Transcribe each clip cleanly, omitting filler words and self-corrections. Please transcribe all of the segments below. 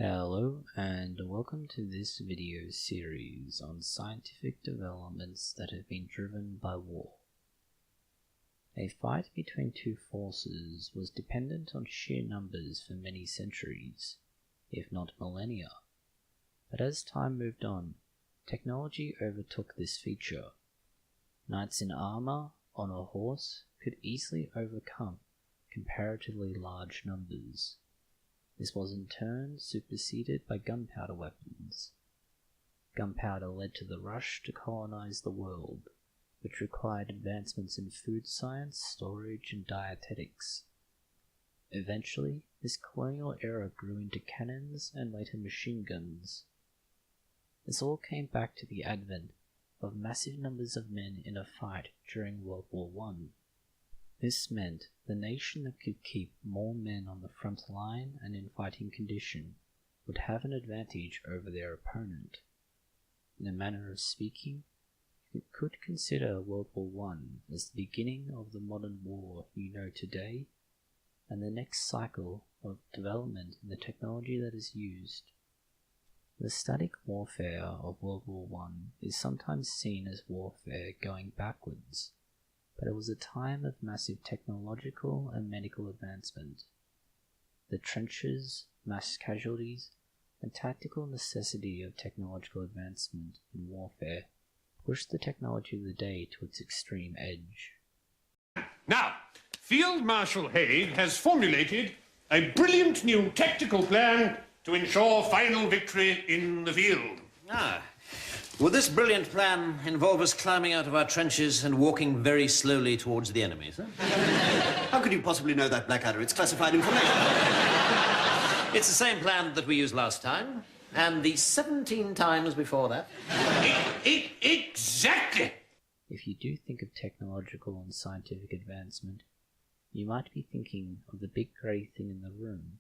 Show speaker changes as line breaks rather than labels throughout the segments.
Hello and welcome to this video series on scientific developments that have been driven by war. A fight between two forces was dependent on sheer numbers for many centuries, if not millennia. But as time moved on, technology overtook this feature. Knights in armor on a horse could easily overcome comparatively large numbers. This was in turn superseded by gunpowder weapons. Gunpowder led to the rush to colonize the world, which required advancements in food science, storage, and dietetics. Eventually, this colonial era grew into cannons and later machine guns. This all came back to the advent of massive numbers of men in a fight during World War I. This meant the nation that could keep more men on the front line and in fighting condition would have an advantage over their opponent. In a manner of speaking, you could consider World War I as the beginning of the modern war you know today, and the next cycle of development in the technology that is used. The static warfare of World War I is sometimes seen as warfare going backwards, but it was a time of massive technological and medical advancement. The trenches, mass casualties, and tactical necessity of technological advancement in warfare pushed the technology of the day to its extreme edge.
Now, Field Marshal Haig has formulated a brilliant new tactical plan to ensure final victory in the field.
Will this brilliant plan involve us climbing out of our trenches and walking very slowly towards the enemy, sir?
How could you possibly know that, Blackadder? It's classified information.
It's the same plan that we used last time, and the 17 times before that.
Exactly!
If you do think of technological and scientific advancement, you might be thinking of the big grey thing in the room,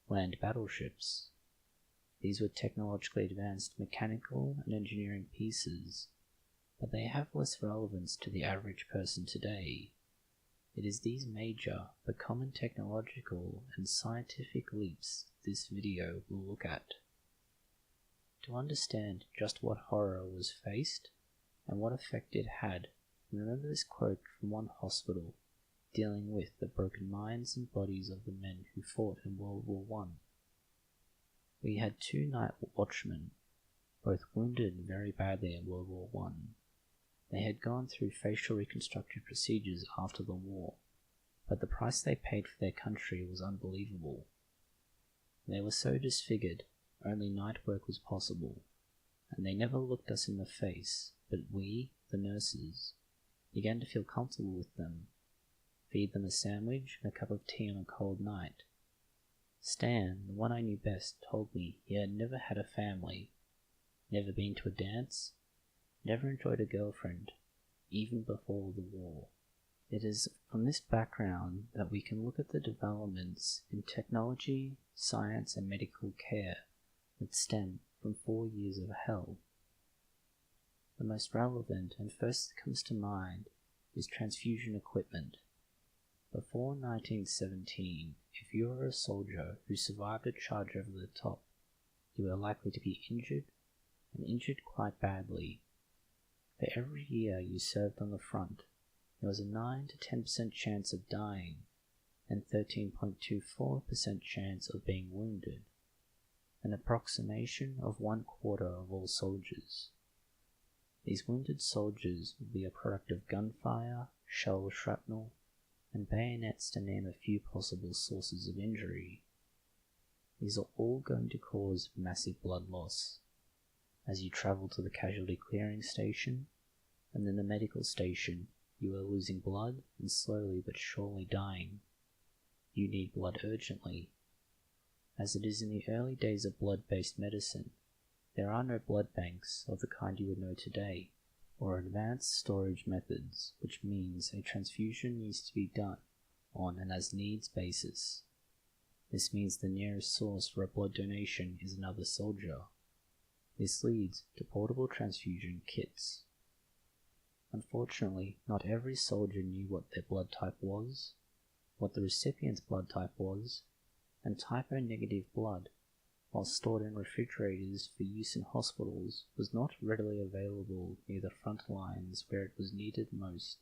land battleships. These were technologically advanced mechanical and engineering pieces, but they have less relevance to the average person today. It is these major but common technological and scientific leaps this video will look at. To understand just what horror was faced and what effect it had, remember this quote from one hospital dealing with the broken minds and bodies of the men who fought in World War I. We had 2 night watchmen, both wounded very badly in World War I. They had gone through facial reconstructive procedures after the war, but the price they paid for their country was unbelievable. They were so disfigured, only night work was possible, and they never looked us in the face, but we, the nurses, began to feel comfortable with them, feed them a sandwich and a cup of tea on a cold night. Stan, the one I knew best, told me he had never had a family, never been to a dance, never enjoyed a girlfriend, even before the war. It is from this background that we can look at the developments in technology, science, and medical care that stem from 4 years of hell. The most relevant and first that comes to mind is transfusion equipment. Before 1917, if you were a soldier who survived a charge over the top, you were likely to be injured, and injured quite badly. For every year you served on the front, there was a 9 to 10% chance of dying, and 13.24% chance of being wounded, an approximation of 1/4 of all soldiers. These wounded soldiers would be a product of gunfire, shell shrapnel, and bayonets, to name a few possible sources of injury. These are all going to cause massive blood loss. As you travel to the casualty clearing station, and then the medical station, you are losing blood and slowly but surely dying. You need blood urgently. As it is in the early days of blood-based medicine, there are no blood banks of the kind you would know today, or advanced storage methods, which means a transfusion needs to be done on an as-needs basis. This means the nearest source for a blood donation is another soldier. This leads to portable transfusion kits. Unfortunately, not every soldier knew what their blood type was, what the recipient's blood type was, and type O negative blood while stored in refrigerators for use in hospitals, was not readily available near the front lines where it was needed most.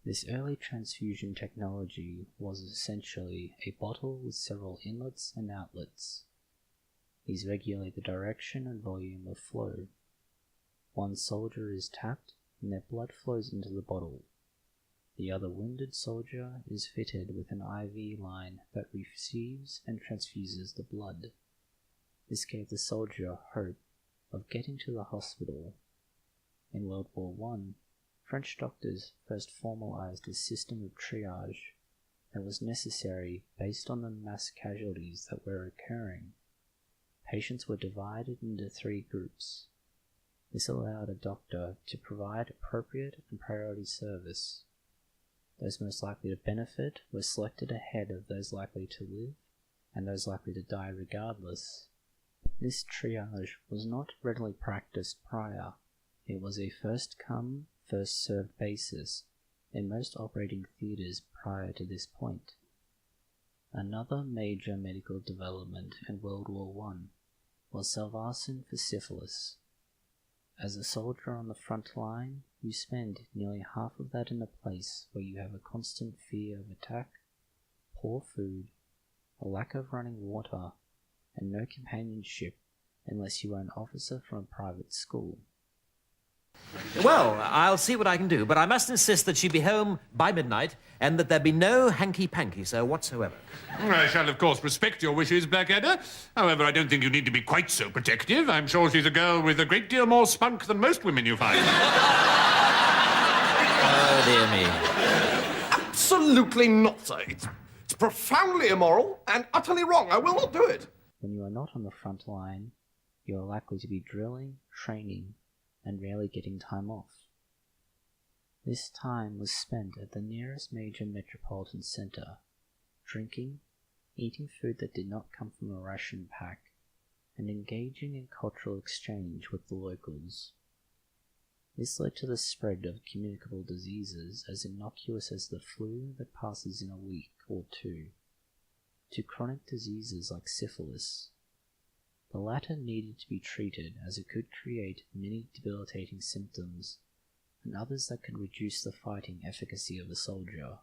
This early transfusion technology was essentially a bottle with several inlets and outlets. These regulate the direction and volume of flow. One soldier is tapped and their blood flows into the bottle. The other wounded soldier is fitted with an IV line that receives and transfuses the blood. This gave the soldier hope of getting to the hospital. In World War I, French doctors first formalized a system of triage that was necessary based on the mass casualties that were occurring. Patients were divided into 3 groups. This allowed a doctor to provide appropriate and priority service. Those most likely to benefit were selected ahead of those likely to live and those likely to die regardless. This triage was not readily practiced prior. It was a first-come, first-served basis in most operating theatres prior to this point. Another major medical development in World War I was salvarsan for syphilis. As a soldier on the front line, you spend nearly half of that in a place where you have a constant fear of attack, poor food, a lack of running water, and no companionship unless you are an officer from a private school.
Well, I'll see what I can do, but I must insist that she be home by midnight and that there be no hanky-panky, sir, whatsoever.
I shall, of course, respect your wishes, Blackadder. However, I don't think you need to be quite so protective. I'm sure she's a girl with a great deal more spunk than most women you find.
Oh, dear me.
Absolutely not, sir. It's profoundly immoral and utterly wrong. I will not do it.
When you are not on the front line, you are likely to be drilling, training, and rarely getting time off. This time was spent at the nearest major metropolitan centre, drinking, eating food that did not come from a ration pack, and engaging in cultural exchange with the locals. This led to the spread of communicable diseases as innocuous as the flu that passes in a week or 2, to chronic diseases like syphilis. The latter needed to be treated as it could create many debilitating symptoms and others that could reduce the fighting efficacy of a soldier.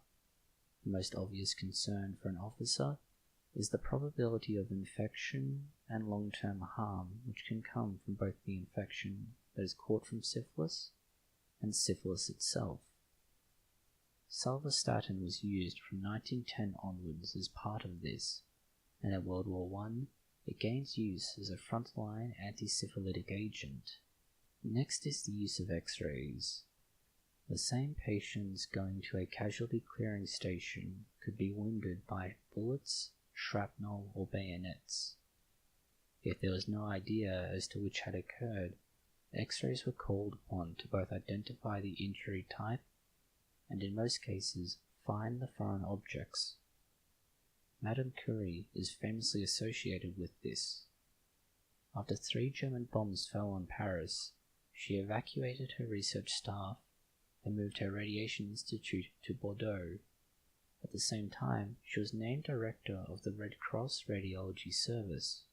The most obvious concern for an officer is the probability of infection and long-term harm which can come from both the infection that is caught from syphilis and syphilis itself. Salvastatin was used from 1910 onwards as part of this, and in World War I, it gains use as a frontline anti-syphilitic agent. Next is the use of X-rays. The same patients going to a casualty clearing station could be wounded by bullets, shrapnel, or bayonets. If there was no idea as to which had occurred, X-rays were called upon to both identify the injury type and, in most cases, find the foreign objects. Madame Curie is famously associated with this. After 3 German bombs fell on Paris, she evacuated her research staff and moved her radiation institute to Bordeaux. At the same time, she was named director of the Red Cross Radiology Service.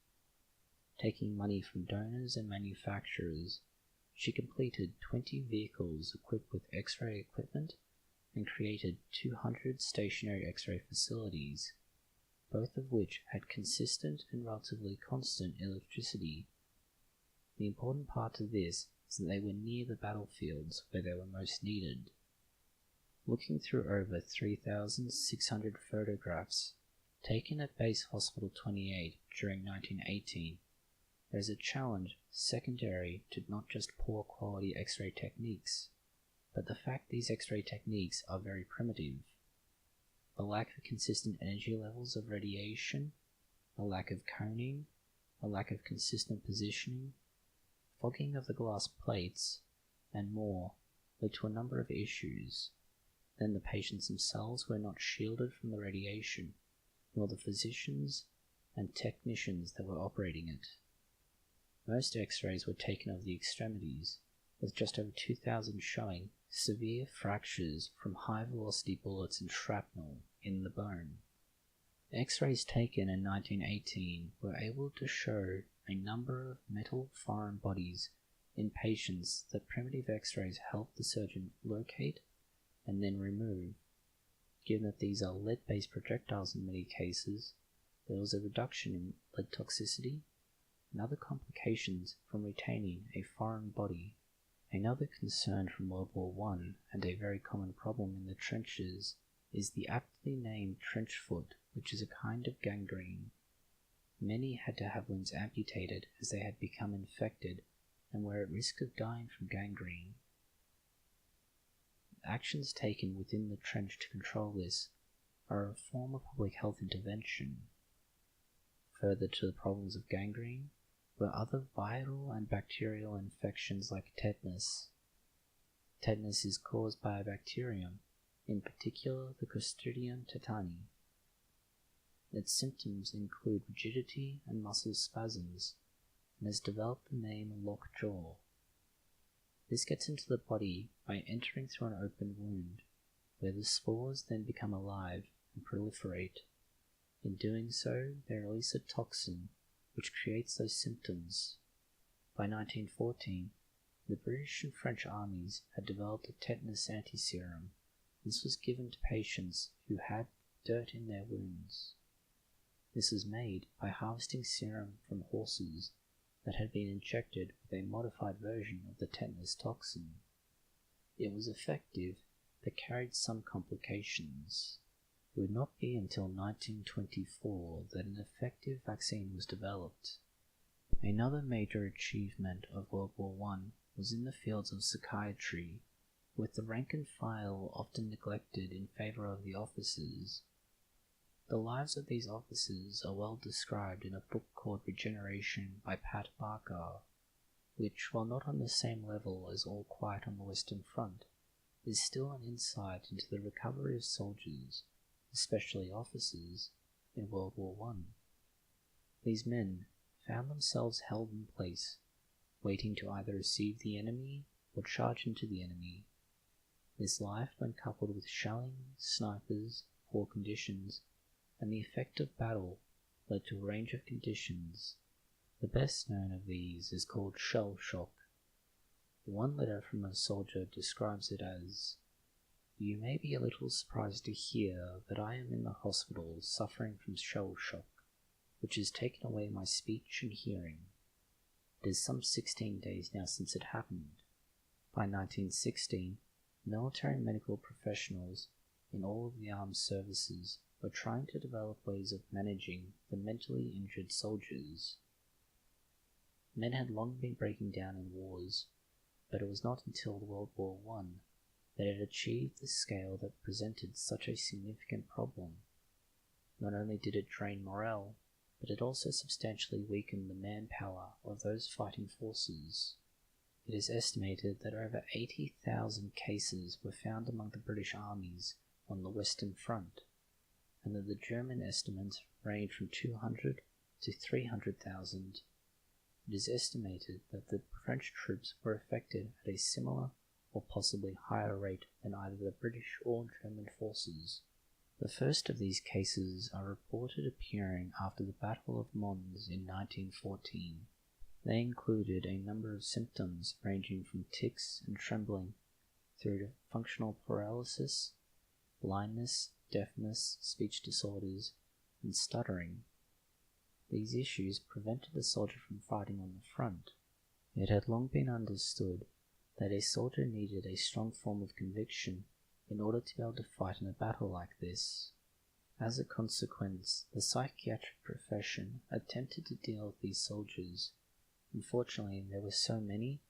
Taking money from donors and manufacturers, she completed 20 vehicles equipped with X-ray equipment and created 200 stationary X-ray facilities, both of which had consistent and relatively constant electricity. The important part of this is that they were near the battlefields where they were most needed. Looking through over 3,600 photographs taken at Base Hospital 28 during 1918, there is a challenge secondary to not just poor quality X-ray techniques, but the fact these X-ray techniques are very primitive. The lack of consistent energy levels of radiation, a lack of coning, a lack of consistent positioning, fogging of the glass plates, and more led to a number of issues. Then the patients themselves were not shielded from the radiation, nor the physicians and technicians that were operating it. Most X-rays were taken of the extremities, with just over 2,000 showing severe fractures from high-velocity bullets and shrapnel in the bone. X-rays taken in 1918 were able to show a number of metal foreign bodies in patients that primitive X-rays helped the surgeon locate and then remove. Given that these are lead-based projectiles in many cases, there was a reduction in lead toxicity and other complications from retaining a foreign body. Another concern from World War I, and a very common problem in the trenches, is the aptly named trench foot, which is a kind of gangrene. Many had to have limbs amputated as they had become infected and were at risk of dying from gangrene. Actions taken within the trench to control this are a form of public health intervention. Further to the problems of gangrene were other viral and bacterial infections like tetanus. Tetanus is caused by a bacterium, in particular the Clostridium tetani. Its symptoms include rigidity and muscle spasms, and has developed the name lockjaw. This gets into the body by entering through an open wound, where the spores then become alive and proliferate. In doing so, they release a toxin which creates those symptoms. By 1914, the British and French armies had developed a tetanus antiserum. This was given to patients who had dirt in their wounds. This was made by harvesting serum from horses that had been injected with a modified version of the tetanus toxin. It was effective, but carried some complications. It would not be until 1924 that an effective vaccine was developed. Another major achievement of World War I was in the fields of psychiatry, with the rank and file often neglected in favour of the officers. The lives of these officers are well described in a book called Regeneration by Pat Barker, which, while not on the same level as All Quiet on the Western Front, is still an insight into the recovery of soldiers, especially officers, in World War I. These men found themselves held in place, waiting to either receive the enemy or charge into the enemy. This life, when coupled with shelling, snipers, poor conditions, and the effect of battle, led to a range of conditions. The best known of these is called shell shock. One letter from a soldier describes it as, "You may be a little surprised to hear that I am in the hospital suffering from shell shock, which has taken away my speech and hearing. It is some 16 days now since it happened." By 1916, military and medical professionals in all of the armed services were trying to develop ways of managing the mentally injured soldiers. Men had long been breaking down in wars, but it was not until World War I that it achieved the scale that presented such a significant problem. Not only did it drain morale, but it also substantially weakened the manpower of those fighting forces. It is estimated that over 80,000 cases were found among the British armies on the Western Front, and that the German estimates range from 200 to 300,000. It is estimated that the French troops were affected at a similar or possibly higher rate than either the British or German forces. The first of these cases are reported appearing after the Battle of Mons in 1914. They included a number of symptoms ranging from tics and trembling through to functional paralysis, blindness, deafness, speech disorders, and stuttering. These issues prevented the soldier from fighting on the front. It had long been understood that a soldier needed a strong form of conviction in order to be able to fight in a battle like this. As a consequence, the psychiatric profession attempted to deal with these soldiers. Unfortunately, there were so many,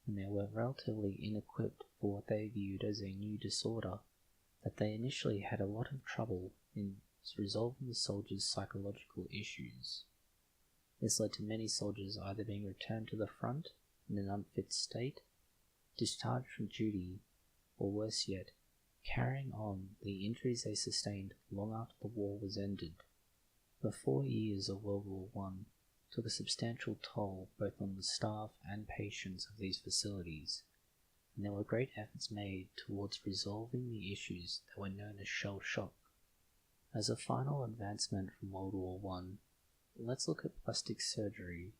and they were relatively ill-equipped for what they viewed as a new disorder, that they initially had a lot of trouble in resolving the soldiers' psychological issues. This led to many soldiers either being returned to the front in an unfit state, discharged from duty, or worse yet, carrying on the injuries they sustained long after the war was ended. The 4 years of World War I took a substantial toll both on the staff and patients of these facilities, and there were great efforts made towards resolving the issues that were known as shell shock. As a final advancement from World War I, let's look at plastic surgery.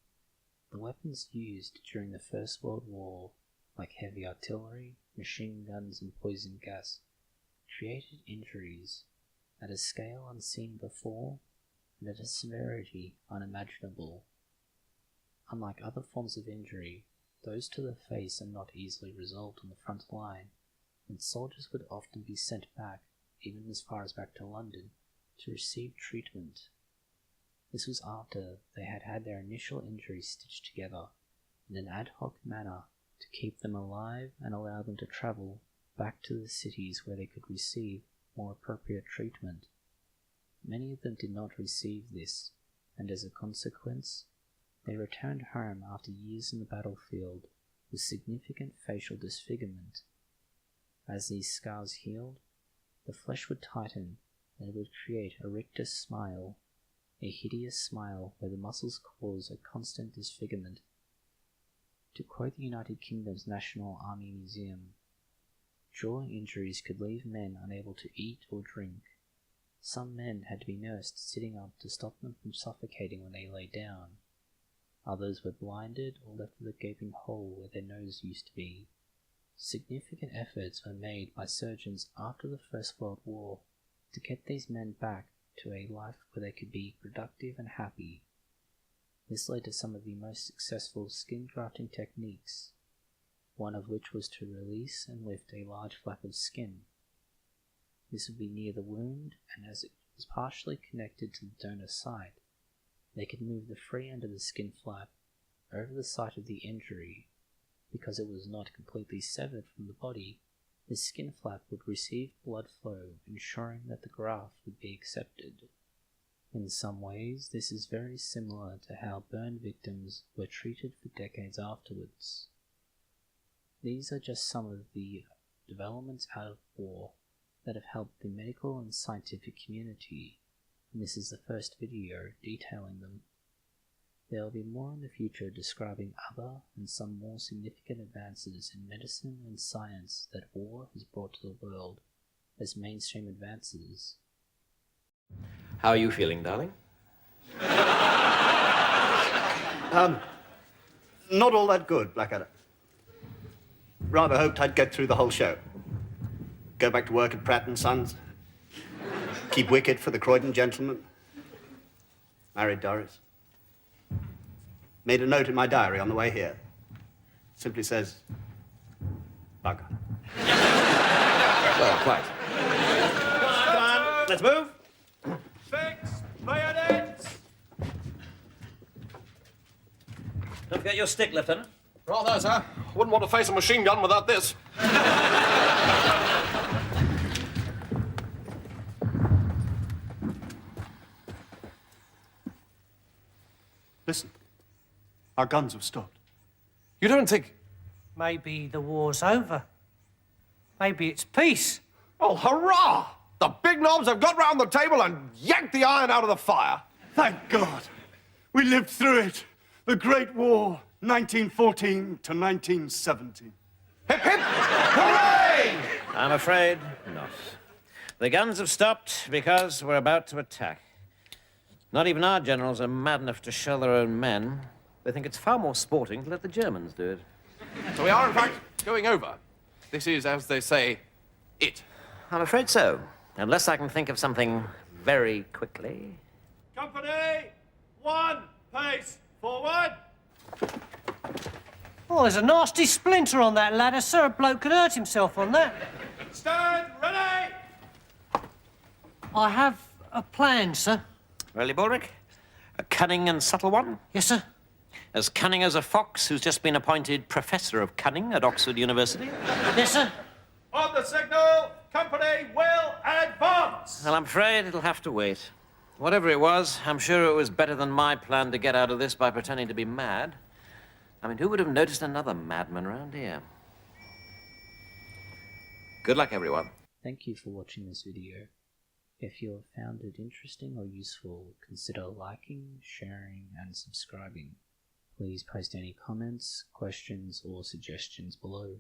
The weapons used during the First World War, like heavy artillery, machine guns and poison gas, created injuries at a scale unseen before and at a severity unimaginable. Unlike other forms of injury, those to the face are not easily resolved on the front line, and soldiers would often be sent back, even as far as back to London, to receive treatment. This was after they had had their initial injuries stitched together in an ad hoc manner to keep them alive and allow them to travel back to the cities where they could receive more appropriate treatment. Many of them did not receive this, and as a consequence, they returned home after years in the battlefield with significant facial disfigurement. As these scars healed, the flesh would tighten and it would create a rictus smile, a hideous smile where the muscles cause a constant disfigurement. To quote the United Kingdom's National Army Museum, jaw injuries could leave men unable to eat or drink. Some men had to be nursed sitting up to stop them from suffocating when they lay down. Others were blinded or left with a gaping hole where their nose used to be. Significant efforts were made by surgeons after the First World War to get these men back to a life where they could be productive and happy. This led to some of the most successful skin grafting techniques, one of which was to release and lift a large flap of skin. This would be near the wound, and as it was partially connected to the donor site, they could move the free end of the skin flap over the site of the injury. Because it was not completely severed from the body, the skin flap would receive blood flow, ensuring that the graft would be accepted. In some ways, this is very similar to how burn victims were treated for decades afterwards. These are just some of the developments out of war that have helped the medical and scientific community, and this is the first video detailing them. There will be more in the future describing other and some more significant advances in medicine and science that war has brought to the world as mainstream advances.
How are you feeling, darling?
Not all that good, Blackadder. Rather hoped I'd get through the whole show. Go back to work at Pratt & Sons. Keep wicket for the Croydon gentleman. Married Doris. Made a note in my diary on the way here. Simply says, bugger.
Well, quite. Come on, let's move.
Fix bayonets!
Don't forget your stick, Lieutenant.
Rather, sir. Wouldn't want to face a machine gun without this.
Listen, our guns have stopped.
You don't think...
Maybe the war's over. Maybe it's peace.
Oh, hurrah! The big knobs have got round the table and yanked the iron out of the fire.
Thank God. We lived through it. The Great War, 1914 to 1917.
Hip, hip, hooray!
I'm afraid not. The guns have stopped because we're about to attack. Not even our generals are mad enough to shell their own men. They think it's far more sporting to let the Germans do it.
So we are, in fact, going over. This is, as they say, it.
I'm afraid so. Unless I can think of something very quickly.
Company, one pace forward.
Oh, there's a nasty splinter on that ladder, sir. A bloke could hurt himself on that.
Stand ready.
I have a plan, sir.
Really, Bulrick? A cunning and subtle one?
Yes, sir.
As cunning as a fox who's just been appointed Professor of Cunning at Oxford University?
Yes, sir.
On the signal, company will advance.
Well, I'm afraid it'll have to wait. Whatever it was, I'm sure it was better than my plan to get out of this by pretending to be mad. I mean, who would have noticed another madman around here? Good luck, everyone.
Thank you for watching this video. If you have found it interesting or useful, consider liking, sharing, and subscribing. Please post any comments, questions, or suggestions below.